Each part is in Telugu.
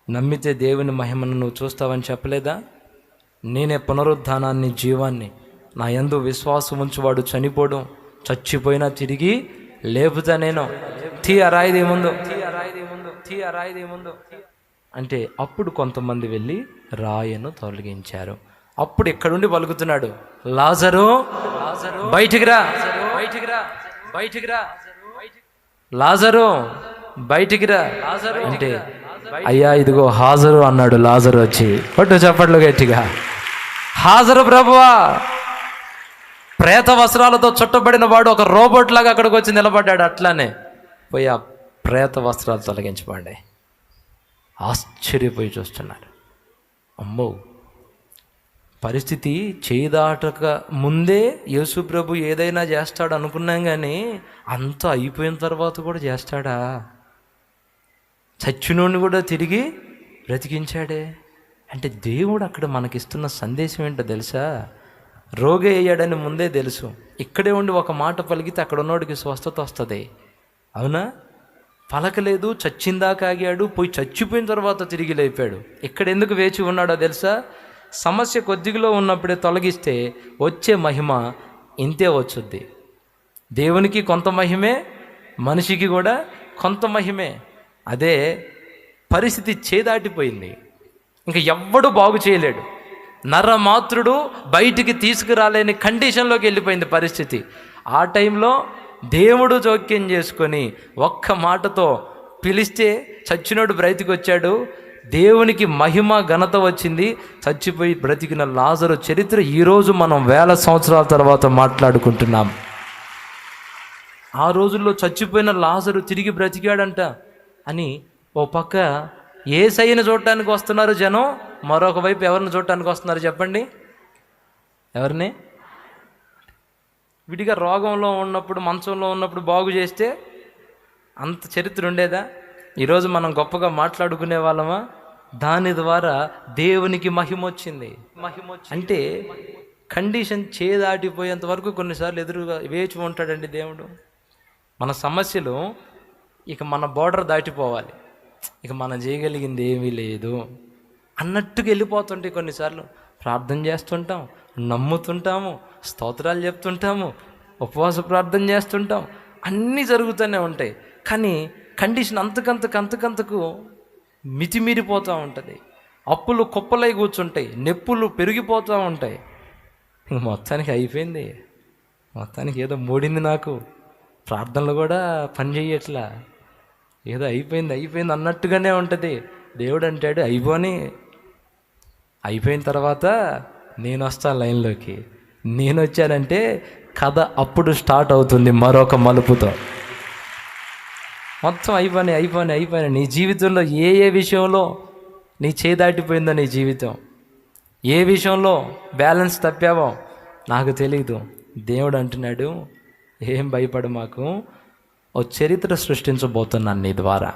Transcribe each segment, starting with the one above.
నమ్మితే దేవుని మహిమను నువ్వు చూస్తావని చెప్పలేదా? నేనే పునరుద్ధానాన్ని, జీవాన్ని. నా యందు విశ్వాసం ఉంచువాడు చనిపోవడం, చచ్చిపోయినా తిరిగి లేపుతా నేను. అరాయిది ముందు అంటే అప్పుడు కొంతమంది వెళ్ళి రాయను తొలగించారు. అప్పుడు ఇక్కడుండి పలుకుతున్నాడు, లాజరు బయటికి రా, లాజరు బయటికి రా అంటే, అయ్యా ఇదిగో హాజరు అన్నాడు. లాజరు వచ్చి పట్టు చప్పట్లు గట్టిగా, హాజరు ప్రభువా. ప్రేత వస్త్రాలతో చుట్టబడిన వాడు ఒక రోబోట్ లాగా అక్కడికి వచ్చి నిలబడ్డాడు. అట్లానే పోయి ఆ ప్రేత వస్త్రాలు తొలగించబడ్డాయి. ఆశ్చర్యపోయి చూస్తున్నారు. అమ్మో, పరిస్థితి చేదాటక ముందే యేసు ప్రభు ఏదైనా చేస్తాడు అనుకున్నాం, కానీ అంతా అయిపోయిన తర్వాత కూడా చేస్తాడా? చచ్చినోడిని కూడా తిరిగి బ్రతికించాడే అంటే దేవుడు అక్కడ మనకిస్తున్న సందేశం ఏంటో తెలుసా? రోగి అయ్యాడని ముందే తెలుసు. ఇక్కడే ఉండి ఒక మాట పలికితే అక్కడ ఉన్నోడికి స్వస్థత వస్తుంది. అవునా? పలకలేదు, చచ్చిందాకా ఆగాడు, పోయి చచ్చిపోయిన తర్వాత తిరిగి లేపాడు. ఇక్కడ ఎందుకు వేచి ఉన్నాడో తెలుసా? సమస్య కొద్దిగా ఉన్నప్పుడే తొలగిస్తే వచ్చే మహిమ ఇంతే వచ్చుద్ది. దేవునికి కొంత మహిమే, మనిషికి కూడా కొంత మహిమే. అదే పరిస్థితి చేదాటిపోయింది, ఇంకా ఎవ్వడు బాగు చేయలేడు. నరమాత్రుడు బయటికి తీసుకురాలేని కండిషన్లోకి వెళ్ళిపోయింది పరిస్థితి. ఆ టైంలో దేవుడు జోక్యం చేసుకొని ఒక్క మాటతో పిలిస్తే చచ్చినోడు బ్రతికి వచ్చాడు. దేవునికి మహిమ ఘనత వచ్చింది. చచ్చిపోయి బ్రతికిన లాజరు చరిత్ర ఈరోజు మనం 1000 సంవత్సరాల తర్వాత మాట్లాడుకుంటున్నాం. ఆ రోజుల్లో చచ్చిపోయిన లాజరు తిరిగి బ్రతికాడంట అని ఓ పక్క యేసయ్యను చూడటానికి వస్తున్నారు జనం, మరొక వైపు ఎవరిని చూడటానికి వస్తున్నారు చెప్పండి? ఎవరిని? విడిగా రోగంలో ఉన్నప్పుడు, మంచంలో ఉన్నప్పుడు బాగు చేస్తే అంత చరిత్ర ఉండేదా? ఈరోజు మనం గొప్పగా మాట్లాడుకునే వాళ్ళమా? దాని ద్వారా దేవునికి మహిమ వచ్చింది. అంటే కండిషన్ చేదాటిపోయేంత వరకు కొన్నిసార్లు ఎదురుగా వేచి ఉంటాడండి దేవుడు. మన సమస్యలు ఇక మన బోర్డర్ దాటిపోవాలి, ఇక మనం చేయగలిగింది ఏమీ లేదు అన్నట్టుగా వెళ్ళిపోతుంటే కొన్నిసార్లు ప్రార్థన చేస్తుంటాం, నమ్ముతుంటాము, స్తోత్రాలు చెప్తుంటాము, ఉపవాస ప్రార్థన చేస్తుంటాం, అన్నీ జరుగుతూనే ఉంటాయి. కానీ కండిషన్ అంతకంతకు మితిమీరిపోతూ ఉంటుంది. అప్పులు కుప్పలై కూర్చుంటాయి, నొప్పులు పెరిగిపోతూ ఉంటాయి. మొత్తానికి అయిపోయింది, మొత్తానికి ఏదో మూడింది, నాకు ప్రార్థనలు కూడా పని చేయట్లా, ఏదో అయిపోయింది అన్నట్టుగానే ఉంటుంది. దేవుడు అంటాడు అయిపోయిన తర్వాత నేను వస్తాను లైన్లోకి. నేను వచ్చానంటే కథ అప్పుడు స్టార్ట్ అవుతుంది మరొక మలుపుతో. మొత్తం అయిపోయినాయి. నీ జీవితంలో ఏ విషయంలో నీ చేదాటిపోయిందో, నీ జీవితం ఏ విషయంలో బ్యాలెన్స్ తప్పావో నాకు తెలీదు. దేవుడు అంటున్నాడు, ఏం భయపడు మాకు, ఓ చరిత్ర సృష్టించబోతున్నాను నీ ద్వారా,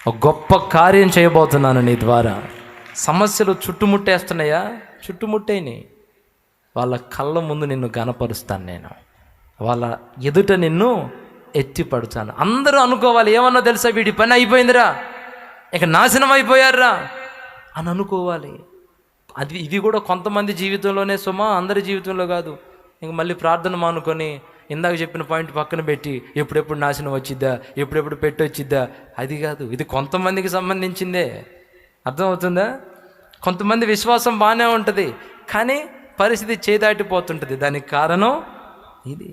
ఒక గొప్ప కార్యం చేయబోతున్నాను నీ ద్వారా. సమస్యలు చుట్టుముట్టేస్తున్నాయా? చుట్టుముట్టేని వాళ్ళ కళ్ళ ముందు నిన్ను గనపరుస్తాను, నేను వాళ్ళ ఎదుట నిన్ను ఎత్తిపడుతాను. అందరూ అనుకోవాలి, ఏమన్నా తెలుసా, వీడి పని అయిపోయిందిరా, ఇక నాశనం అయిపోయారా అని అనుకోవాలి. ఇది కూడా కొంతమంది జీవితంలోనే సుమా, అందరి జీవితంలో కాదు. ఇంక మళ్ళీ ప్రార్థన మానుకొని ఇందాక చెప్పిన పాయింట్ పక్కన పెట్టి ఎప్పుడెప్పుడు నాశనం వచ్చిద్దా, ఎప్పుడెప్పుడు పెట్టి వచ్చిద్దా, అది కాదు. ఇది కొంతమందికి సంబంధించిందే. అర్థమవుతుందా? కొంతమంది విశ్వాసం బాగానే ఉంటుంది, కానీ పరిస్థితి చేదాటిపోతుంటుంది. దానికి కారణం ఇది,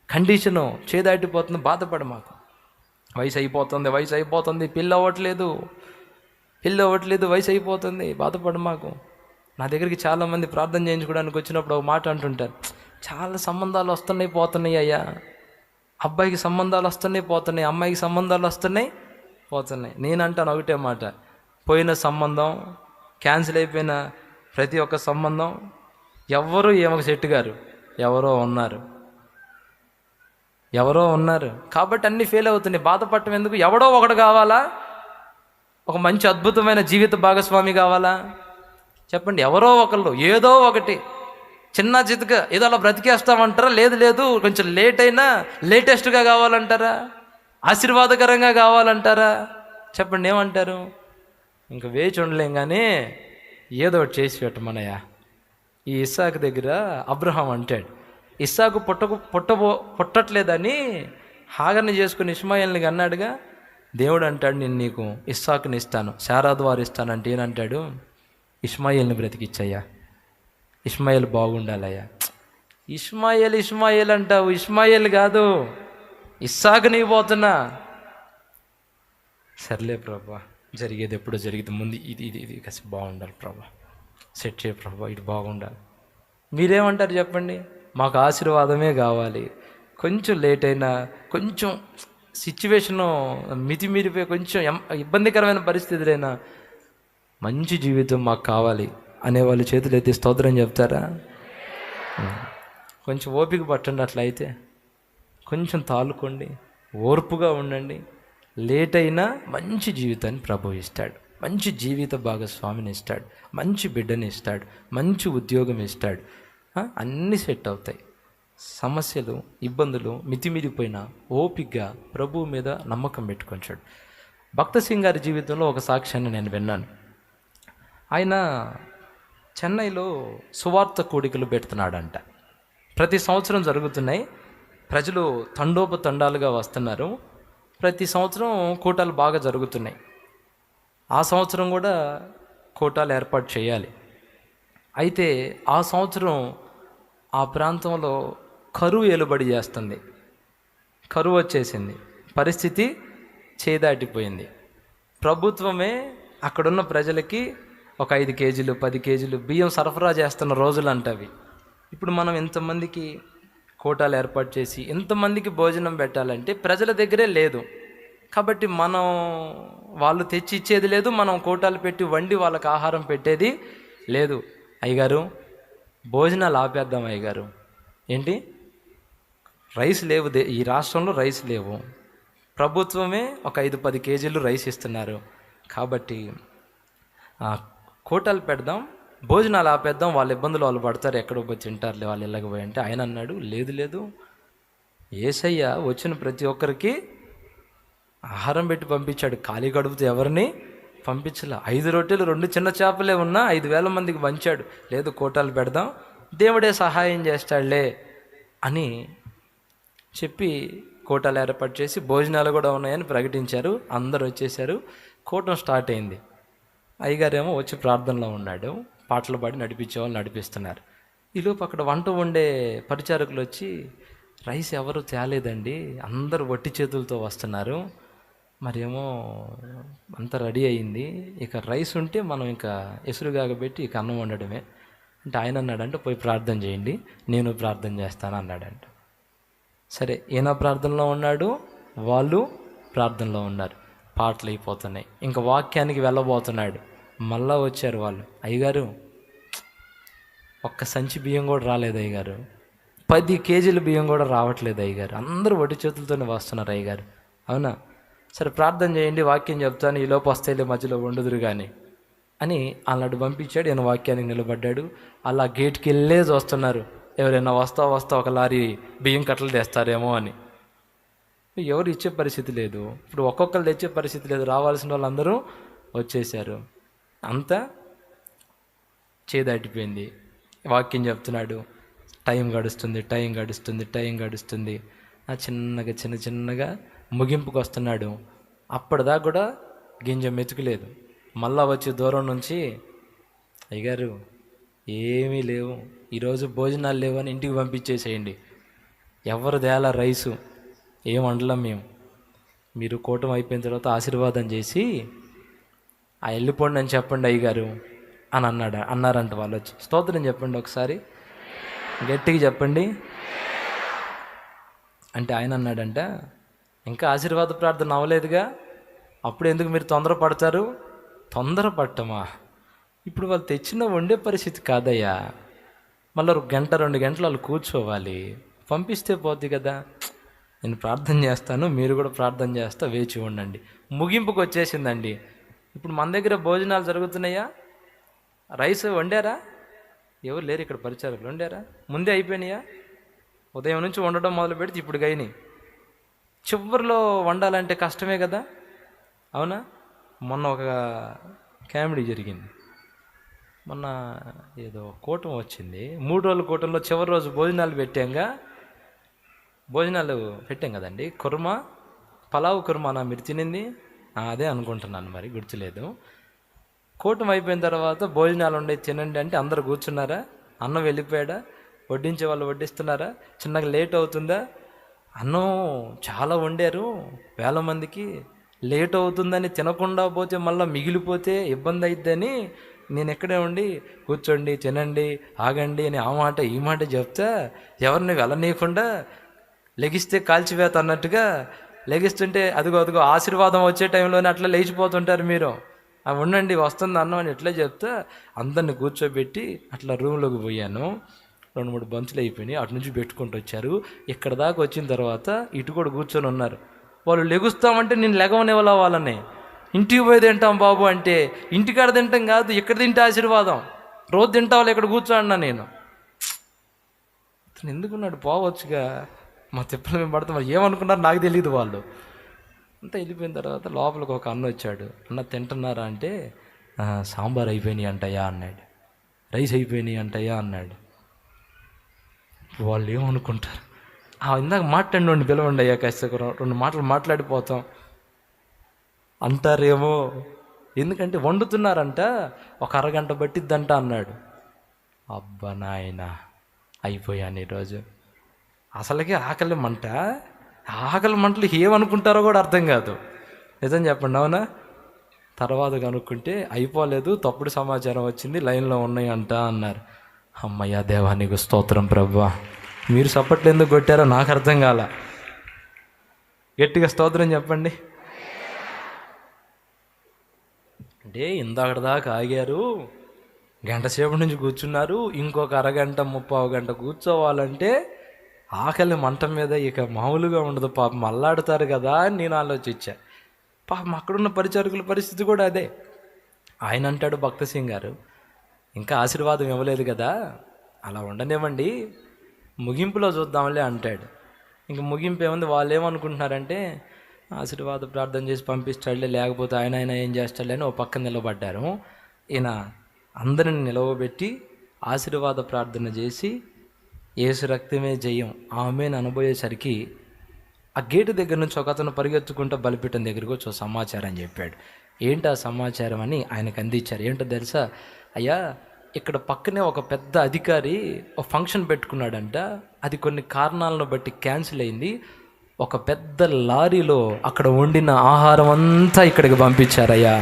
కండిషను చేదాటిపోతుంది. బాధపడ మాకు. వయసు అయిపోతుంది, పిల్ల అవ్వట్లేదు, వయసు అయిపోతుంది, బాధపడ మాకు. నా దగ్గరికి చాలామంది ప్రార్థన చేయించుకోవడానికి వచ్చినప్పుడు ఒక మాట అంటుంటారు, చాలా సంబంధాలు వస్తున్నాయి పోతున్నాయి అయ్యా, అబ్బాయికి సంబంధాలు వస్తున్నాయి పోతున్నాయి, అమ్మాయికి సంబంధాలు వస్తున్నాయి పోతున్నాయి. నేనంటాను ఒకటే మాట, పోయిన సంబంధం, క్యాన్సిల్ అయిపోయిన ప్రతి ఒక్క సంబంధం, ఎవరు ఏమొక సెట్ గారు, ఎవరో ఉన్నారు కాబట్టి అన్నీ ఫెయిల్ అవుతున్నాయి. బాధపడటం ఎందుకు? ఎవడో ఒకడు కావాలా, ఒక మంచి అద్భుతమైన జీవిత భాగస్వామి కావాలా చెప్పండి? ఎవరో ఒకళ్ళు, ఏదో ఒకటి చిన్న చితక ఏదో అలా బ్రతికేస్తామంటారా? లేదు కొంచెం లేట్ అయినా లేటెస్ట్గా కావాలంటారా? ఆశీర్వాదకరంగా కావాలంటారా? చెప్పండి, ఏమంటారు? ఇంకా వేచి ఉండలేం కానీ ఏదో ఒకటి చేసి పెట్టమనయ్యా. ఈ ఇస్సాకు దగ్గర అబ్రహాం అంటాడు, ఇస్సాకు పుట్టట్లేదని హాగర్ని చేసుకుని ఇష్మాయిల్ని అన్నాడుగా. దేవుడు అంటాడు, నేను నీకు ఇస్సాకుని ఇస్తాను, శారా ద్వారా ఇస్తానంటే ఏనంటాడు, ఇష్మాయిల్ని బ్రతికిచ్చయ్యా, ఇష్మాయిల్ బాగుండాలయ్యా. ఇష్మాయిల్ అంటావు, ఇష్మాయిల్ కాదు, ఇస్సాకుని పోతున్నా. సర్లే ప్రభా, జరిగేది ఎప్పుడో జరిగింది, ముందు ఇది ఇది ఇది కాసి బాగుండాలి ప్రభా, సెట్ చేయ ప్రభా, ఇది బాగుండాలి. మీరేమంటారు చెప్పండి? మాకు ఆశీర్వాదమే కావాలి. కొంచెం లేట్ అయినా, కొంచెం సిచ్యువేషను మితిమీరిపోయి కొంచెం ఇబ్బందికరమైన పరిస్థితులైనా మంచి జీవితం మాకు కావాలి అనేవాళ్ళు చేతులు ఎత్తి స్తోత్రం చెప్తారా? కొంచెం ఓపిక పట్టండి. అట్లయితే కొంచెం తాలుకోండి, ఓర్పుగా ఉండండి. లేట్ అయినా మంచి జీవితాన్ని ప్రభు ఇస్తాడు, మంచి జీవిత భాగస్వామిని ఇస్తాడు, మంచి బిడ్డని ఇస్తాడు, మంచి ఉద్యోగం ఇస్తాడు. అన్నీ సెట్ అవుతాయి. సమస్యలు, ఇబ్బందులు మితిమీరిపోయినా ఓపికగా ప్రభువు మీద నమ్మకం పెట్టుకొంచాడు. భక్త సింగ్ గారి జీవితంలో ఒక సాక్ష్యాన్ని నేను విన్నాను. ఆయన చెన్నైలో సువార్త కూడికలు పెడుతున్నాడంట. ప్రతి సంవత్సరం జరుగుతున్నాయి, ప్రజలు తండోపతండాలుగా వస్తున్నారు. ప్రతి సంవత్సరం కూటాలు బాగా జరుగుతున్నాయి. ఆ సంవత్సరం కూడా కూటాలు ఏర్పాటు చేయాలి. అయితే ఆ సంవత్సరం ఆ ప్రాంతంలో కరువు ఏలుబడి చేస్తుంది. కరువు వచ్చేసింది, పరిస్థితి చేదాటిపోయింది. ప్రభుత్వమే అక్కడున్న ప్రజలకి ఒక 5 కేజీలు 10 కేజీలు బియ్యం సరఫరా చేస్తున్న రోజులు అంటవి. ఇప్పుడు మనం ఎంతమందికి కోటాలు ఏర్పాటు చేసి ఎంతమందికి భోజనం పెట్టాలంటే ప్రజల దగ్గరే లేదు. కాబట్టి మనం వాళ్ళు తెచ్చి ఇచ్చేది లేదు, మనం కోటాలు పెట్టి వండి వాళ్ళకి ఆహారం పెట్టేది లేదు. అయ్యగారు, భోజనాలు ఆపేద్దాం అయ్యగారు. ఏంటి, రైస్ లేవు, ఈ రాష్ట్రంలో రైస్ లేవు, ప్రభుత్వమే ఒక 5-10 కేజీలు రైస్ ఇస్తున్నారు, కాబట్టి కోటాలు పెడదాం, భోజనాలు ఆపేద్దాం, వాళ్ళ ఇబ్బందులు వాళ్ళు పడతారు, ఎక్కడో పోయి తింటారులే వాళ్ళు ఇళ్ళకి పోయి అంటే ఆయన అన్నాడు, లేదు లేదు, యేసయ్య వచ్చిన ప్రతి ఒక్కరికి ఆహారం పెట్టి పంపించాడు, ఖాళీ కడుపుతో ఎవరిని పంపించలే. 5 రొట్టెలు 2 చిన్న చేపలే ఉన్నా 5,000 మందికి పంచాడు. లేదు, కోటాలు పెడదాం, దేవుడే సహాయం చేస్తాడులే అని చెప్పి కోటాలు ఏర్పాటు చేసి భోజనాలు కూడా ఉన్నాయని ప్రకటించారు. అందరూ వచ్చేసారు, కూటం స్టార్ట్ అయింది. అయ్యగారేమో వచ్చి ప్రార్థనలో ఉన్నాడు, పాటలు పాడి నడిపించే వాళ్ళు నడిపిస్తున్నారు. ఈలోపు అక్కడ వంట వండే పరిచారకులు వచ్చి, రైస్ ఎవరు తేలేదండి, అందరూ వట్టి చేతులతో వస్తున్నారు, మరేమో అంతా రెడీ అయ్యింది, ఇక రైస్ ఉంటే మనం ఇంకా ఎసురుగాగబెట్టి ఇక అన్నం వండడమే అంటే ఆయన అన్నాడంటే, పోయి ప్రార్థన చేయండి, నేను ప్రార్థన చేస్తాను అన్నాడంట. సరే, ఈయన ప్రార్థనలో ఉన్నాడు, వాళ్ళు ప్రార్థనలో ఉన్నారు, పాటలు అయిపోతున్నాయి, ఇంకా వాక్యానికి వెళ్ళబోతున్నాడు. మళ్ళా వచ్చారు వాళ్ళు, అయ్యగారు ఒక్క సంచి బియ్యం కూడా రాలేదు అయ్యగారు, 10 కేజీల బియ్యం కూడా రావట్లేదు అయ్యగారు, అందరూ వడ్డీ చేతులతోనే వస్తున్నారు అయ్యగారు. అవునా, సరే ప్రార్థన చేయండి, వాక్యం చెప్తాను, ఈలోపు వస్తేలే, మధ్యలో ఉండదురు కానీ అని అన్నాడు. పంపించాడు, ఈయన వాక్యానికి నిలబడ్డాడు. అలా గేట్కి వెళ్ళేసి వస్తున్నారు, ఎవరైనా వస్తా ఒక లారీ బియ్యం కట్టలు తెస్తారేమో అని. ఎవరు ఇచ్చే పరిస్థితి లేదు, ఇప్పుడు ఒక్కొక్కరు తెచ్చే పరిస్థితి లేదు, రావాల్సిన వాళ్ళందరూ వచ్చేసారు. అంతా చేదాటిపోయింది. వాక్యం చెప్తున్నాడు, టైం గడుస్తుంది. చిన్నగా ముగింపుకు వస్తున్నాడు. అప్పటిదాకా కూడా గింజ మెతుకులేదు. మళ్ళా వచ్చి దూరం నుంచి, అయ్యగారు ఏమీ లేవు, ఈరోజు భోజనాలు లేవని ఇంటికి పంపించేసేయండి, ఎవరు తేలా రైసు, ఏం వండలేం మేము, మీరు కూటమి అయిపోయిన తర్వాత ఆశీర్వాదం చేసి వెళ్ళిపోండి అని చెప్పండి అయ్యగారు అని అన్నారంట. వాళ్ళు వచ్చి స్తోత్రం చెప్పండి, ఒకసారి గట్టిగా చెప్పండి అంటే ఆయన అన్నాడంట, ఇంకా ఆశీర్వాద ప్రార్థన అవ్వలేదుగా, అప్పుడు ఎందుకు మీరు తొందరపడతారు? తొందరపడటమా, ఇప్పుడు వాళ్ళు తెచ్చిన వండే పరిస్థితి కాదయ్యా, మళ్ళీ 1 గంట 2 గంటలు వాళ్ళు కూర్చోవాలి, పంపిస్తే పోద్ది కదా, నేను ప్రార్థన చేస్తాను, మీరు కూడా ప్రార్థన చేస్తా, వేచి ఉండండి. ముగింపుకు వచ్చేసిందండి. ఇప్పుడు మన దగ్గర భోజనాలు జరుగుతున్నాయా? రైస్ వండారా? ఎవరు లేరు ఇక్కడ, పరిచారకులు వండారా? ముందే అయిపోయినాయా? ఉదయం నుంచి వండడం మొదలు పెడితే ఇప్పుడు అయినాయి. చివరిలో వండాలంటే కష్టమే కదా, అవునా? మొన్న ఒక కామెడీ జరిగింది. మొన్న ఏదో కూటమి వచ్చింది, 3 రోజుల కూటంలో చివరి రోజు భోజనాలు పెట్టాం కదండి. కుర్మా, పలావ్ కుర్మానా మీరు తినింది? అదే అనుకుంటున్నాను, మరి గుర్తులేదు. కూటమి అయిపోయిన తర్వాత భోజనాలు ఉండే తినండి అంటే అందరు కూర్చున్నారా? అన్నం వెళ్ళిపోయాడా? వడ్డించే వాళ్ళు వడ్డిస్తున్నారా? చిన్నగా లేట్ అవుతుందా? అన్నం చాలా వండారు, 1000 మందికి. లేట్ అవుతుందని తినకుండా పోతే మళ్ళీ మిగిలిపోతే ఇబ్బంది అయిద్దని నేను ఎక్కడే ఉండి కూర్చోండి, తినండి, ఆగండి అని ఆ మాట ఈ మాట చెప్తా ఎవరిని వెళ్ళనీయకుండా లెగిస్తే కాల్చివేత అన్నట్టుగా లెగిస్తుంటే అదిగో ఆశీర్వాదం వచ్చే టైంలోనే అట్లా లేచిపోతుంటారు మీరు. ఉండండి వస్తుంది అన్నం అని ఎట్లా చెప్తా అందరిని కూర్చోబెట్టి అట్లా రూమ్లోకి పోయాను. 2-3 బంతులు అయిపోయినాయి, అటు నుంచి పెట్టుకుంటూ వచ్చారు. ఇక్కడ దాకా వచ్చిన తర్వాత ఇటు కూడా కూర్చొని ఉన్నారు. వాళ్ళు లెగుస్తామంటే నేను లెగవనివ్వాల వాళ్ళని. ఇంటికి పోయి తింటాం బాబు అంటే, ఇంటికాడ తింటాం కాదు, ఇక్కడ తింటే ఆశీర్వాదం, రోజు తింటావాలి ఇక్కడ కూర్చో అన్నా నేను. ఎందుకున్నాడు పోవచ్చుగా, మా తిప్పలు మేము పడతాం. మరి ఏమనుకున్నారు నాకు తెలియదు. వాళ్ళు అంతా వెళ్ళిపోయిన తర్వాత లోపలికి ఒక అన్న వచ్చాడు. అన్న తింటున్నారా అంటే, సాంబార్ అయిపోయినాయి అంటయ్యా అన్నాడు, రైస్ అయిపోయినాయి అంటయ్యా అన్నాడు. వాళ్ళు ఏమనుకుంటారు? ఇందాక మాట్లాడి పిలవండి అయ్యా, కాస్త 2 మాటలు మాట్లాడిపోతాం అంటారేమో. ఎందుకంటే వండుతున్నారంట, ఒక అరగంట పట్టిద్దంట అన్నాడు. అబ్బా నాయన, అయిపోయాను ఈరోజు. అసలుకే ఆకలి మంటలు ఏమనుకుంటారో కూడా అర్థం కాదు. నిజం చెప్పండి, అవునా? తర్వాత కనుక్కుంటే అయిపోలేదు, తప్పుడు సమాచారం వచ్చింది, లైన్లో ఉన్నాయి అంట అన్నారు. అమ్మయ్య దేవా నీకు స్తోత్రం ప్రభువా. మీరు సప్పట్లు ఎందుకు కొట్టారో నాకు అర్థం కాల. గట్టిగా స్తోత్రం చెప్పండి. అంటే ఇందాకటి దాకా ఆగారు, గంట సేపు నుంచి కూర్చున్నారు, ఇంకొక అరగంట 30 గంట కూర్చోవాలంటే ఆకలి మంట మీద ఇక మామూలుగా ఉండదు. పాపం అల్లాడుతారు కదా అని నేను ఆలోచించా. పాపం అక్కడున్న పరిచారకుల పరిస్థితి కూడా అదే. ఆయన అంటాడు, భక్త సింగ్ గారు, ఇంకా ఆశీర్వాదం ఇవ్వలేదు కదా, అలా ఉండనివ్వండి, ముగింపులో చూద్దాంలే అంటాడు. ఇంక ముగింపు ఏముంది, వాళ్ళు ఏమనుకుంటున్నారంటే ఆశీర్వాద ప్రార్థన చేసి పంపిస్తాడులే, లేకపోతే ఆయన ఏం చేస్తాడులే అని ఓ పక్కన నిలబడ్డారు. ఈయన అందరిని నిలవబెట్టి ఆశీర్వాద ప్రార్థన చేసి యేసు రక్తమే జయం ఆమేన్ అనబోయేసరికి ఆ గేటు దగ్గర నుంచి ఒక అతను పరిగెత్తుకుంటూ బలిపీఠం దగ్గరికి వచ్చి సమాచారం చెప్పాడు. ఏంటి ఆ సమాచారం అని ఆయనకు అందించారు. ఏంటో తెలుసా? అయ్యా, ఇక్కడ పక్కనే ఒక పెద్ద అధికారి ఒక ఫంక్షన్ పెట్టుకున్నాడంట, అది కొన్ని కారణాలను బట్టి క్యాన్సిల్ అయింది. ఒక పెద్ద లారీలో అక్కడ వండిన ఆహారం అంతా ఇక్కడికి పంపించారయ్యా.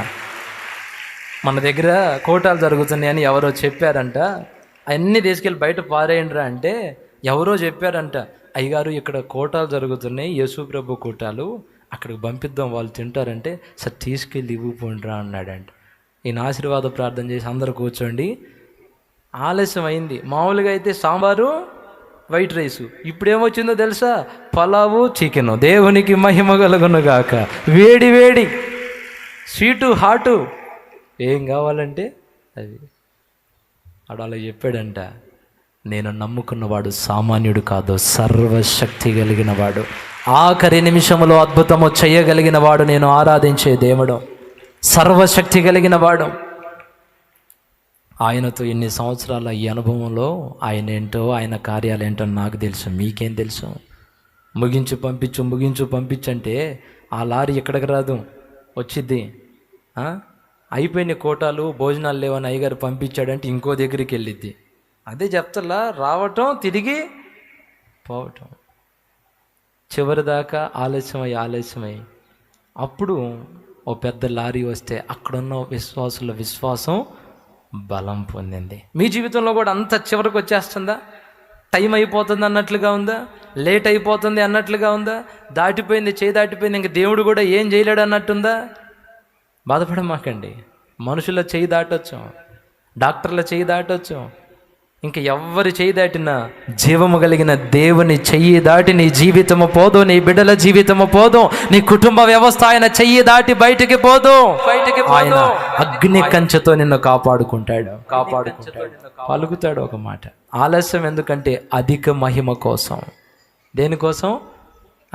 మన దగ్గర కోటాలు జరుగుతున్నాయని ఎవరో చెప్పారంట, అన్నీ తీసుకెళ్ళి బయట పారేయండిరా అంటే ఎవరో చెప్పారంట, అయ్యగారు ఇక్కడ కోటాలు జరుగుతున్నాయి, యేసు ప్రభు కోటాలు, అక్కడికి పంపిద్దాం వాళ్ళు తింటారంటే, సార్ తీసుకెళ్ళి ఇవ్వపోండిరా అన్నాడంట. ఈయన ఆశీర్వాద ప్రార్థన చేసి అందరూ కూర్చోండి. ఆలస్యం అయింది. మామూలుగా అయితే సాంబారు వైట్ రైసు, ఇప్పుడు ఏమొచ్చిందో తెలుసా? పలావు చికెను. దేవునికి మహిమ కలుగును గాక. వేడి వేడి, స్వీటు హాటు, ఏం కావాలంటే అది. అలా చెప్పాడంట, నేను నమ్ముకున్నవాడు సామాన్యుడు కాదు, సర్వశక్తి కలిగిన వాడు, ఆఖరి నిమిషంలో అద్భుతము చేయగలిగిన వాడు, నేను ఆరాధించే దేవుడు, సర్వశక్తి కలిగిన వాడు. ఆయనతో ఎన్ని సంవత్సరాల ఈ అనుభవంలో ఆయన ఏంటో, ఆయన కార్యాలేంటో నాకు తెలుసు, మీకేం తెలుసు? ముగించు పంపించంటే ఆ లారీ ఎక్కడికి రాదు, వచ్చిద్ది. అయిపోయిన కోటాలు భోజనాలు లేవని అయ్యగారు పంపించాడంటే ఇంకో దగ్గరికి వెళ్ళిద్ది. అదే చెప్తలా, రావటం తిరిగి పోవటం. చివరిదాకా ఆలస్యమై అప్పుడు ఓ పెద్ద లారీ వస్తే అక్కడున్న విశ్వాసుల విశ్వాసం బలం పొందింది. మీ జీవితంలో కూడా అంత చివరికి వచ్చేస్తుందా? టైం అయిపోతుంది అన్నట్లుగా ఉందా? లేట్ అయిపోతుంది అన్నట్లుగా ఉందా? దాటిపోయింది, చేయి దాటిపోయింది, ఇంక దేవుడు కూడా ఏం చేయలేడు అన్నట్టుందా? బాధపడమాకండి. మనుషుల చేయి దాటొచ్చు, డాక్టర్ల చేయి దాటొచ్చు, ఇంకా ఎవ్వరి చేయి దాటినా జీవము కలిగిన దేవుని చెయ్యి దాటి నీ జీవితము పోదు, నీ బిడ్డల జీవితము పోదు, నీ కుటుంబ వ్యవస్థ ఆయన చెయ్యి దాటి బయటికి పోదు. ఆయన అగ్ని కంచెతో నిన్ను కాపాడుకుంటాడు. పలుకుతాడు ఒక మాట, ఆలస్యం ఎందుకంటే అధిక మహిమ కోసం. దేనికోసం?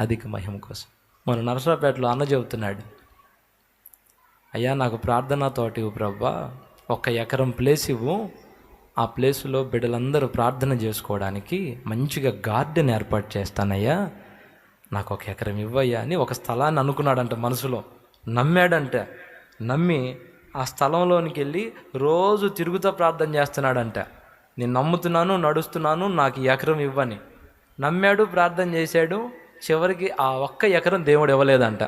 అధిక మహిమ కోసం. మన నరసరావుపేటలో అన్న చెబుతున్నాడు, అయ్యా నాకు ప్రార్థనా తోట ఇవ్వు ప్రభా, 1 ఎకరం ప్లేస్ ఇవ్వు, ఆ ప్లేసులో బిడ్డలందరూ ప్రార్థన చేసుకోవడానికి మంచిగా గార్డెన్ ఏర్పాటు చేస్తానయ్యా, నాకు 1 ఎకరం ఇవ్వయ్యా అని ఒక స్థలాన్ని అనుకున్నాడంట మనసులో. నమ్మాడంట. నమ్మి ఆ స్థలంలోనికి వెళ్ళి రోజు తిరుగుతూ ప్రార్థన చేస్తున్నాడంట. నేను నమ్ముతున్నాను, నడుస్తున్నాను, నాకు 1 ఎకరం ఇవ్వని నమ్మాడు, ప్రార్థన చేశాడు. చివరికి ఆ 1 ఎకరం దేవుడు ఇవ్వలేదంట.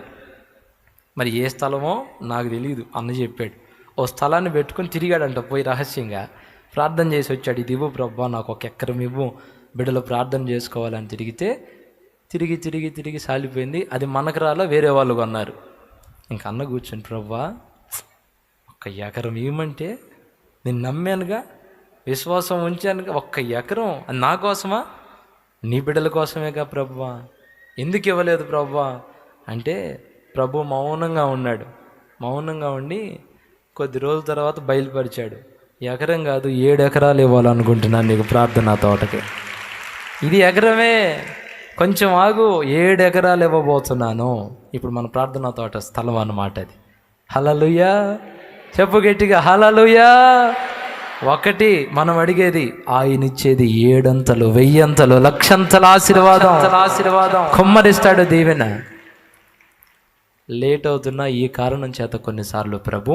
మరి ఏ స్థలమో నాకు తెలియదు, అన్న చెప్పాడు. ఓ స్థలాన్ని పెట్టుకొని తిరిగాడంట, పోయి రహస్యంగా ప్రార్థన చేసి వచ్చాడు. ఇది ఇవ్వు ప్రభా, నాకు 1 ఎకరం ఇవ్వు, బిడ్డలు ప్రార్థన చేసుకోవాలని తిరిగితే తిరిగి తిరిగి తిరిగి సాలిపోయింది. అది మనకు రాలా, వేరే వాళ్ళు కొన్నారు. ఇంక అన్న కూర్చొని, ప్రభా 1 ఎకరం ఇవ్వమంటే నేను నమ్మానుగా, విశ్వాసం ఉంచానుగా, 1 ఎకరం అది నా కోసమా? నీ బిడ్డల కోసమేగా ప్రభువా, ఎందుకు ఇవ్వలేదు ప్రభువా అంటే ప్రభు మౌనంగా ఉన్నాడు. మౌనంగా ఉండి కొద్ది రోజుల తర్వాత బయలుపరిచాడు. 1 ఎకరం కాదు, 7 ఎకరాలు ఇవ్వాలనుకుంటున్నాను నీకు ప్రార్థనా తోటకి. ఇది ఎకరమే, కొంచెం ఆగు, 7 ఎకరాలు ఇవ్వబోతున్నాను. ఇప్పుడు మన ప్రార్థనా తోట స్థలం అన్నమాట అది. హల్లెలూయా, చెప్పు గట్టిగా హల్లెలూయా. 1 మనం అడిగేది, ఆయన ఇచ్చేది 7 అంతలు, 1000 అంతలు, 1,00,000 అంతల ఆశీర్వాదం కుమ్మరిస్తాడు, దీవెన. లేట్ అవుతున్నా ఈ కారణం చేత కొన్నిసార్లు ప్రభు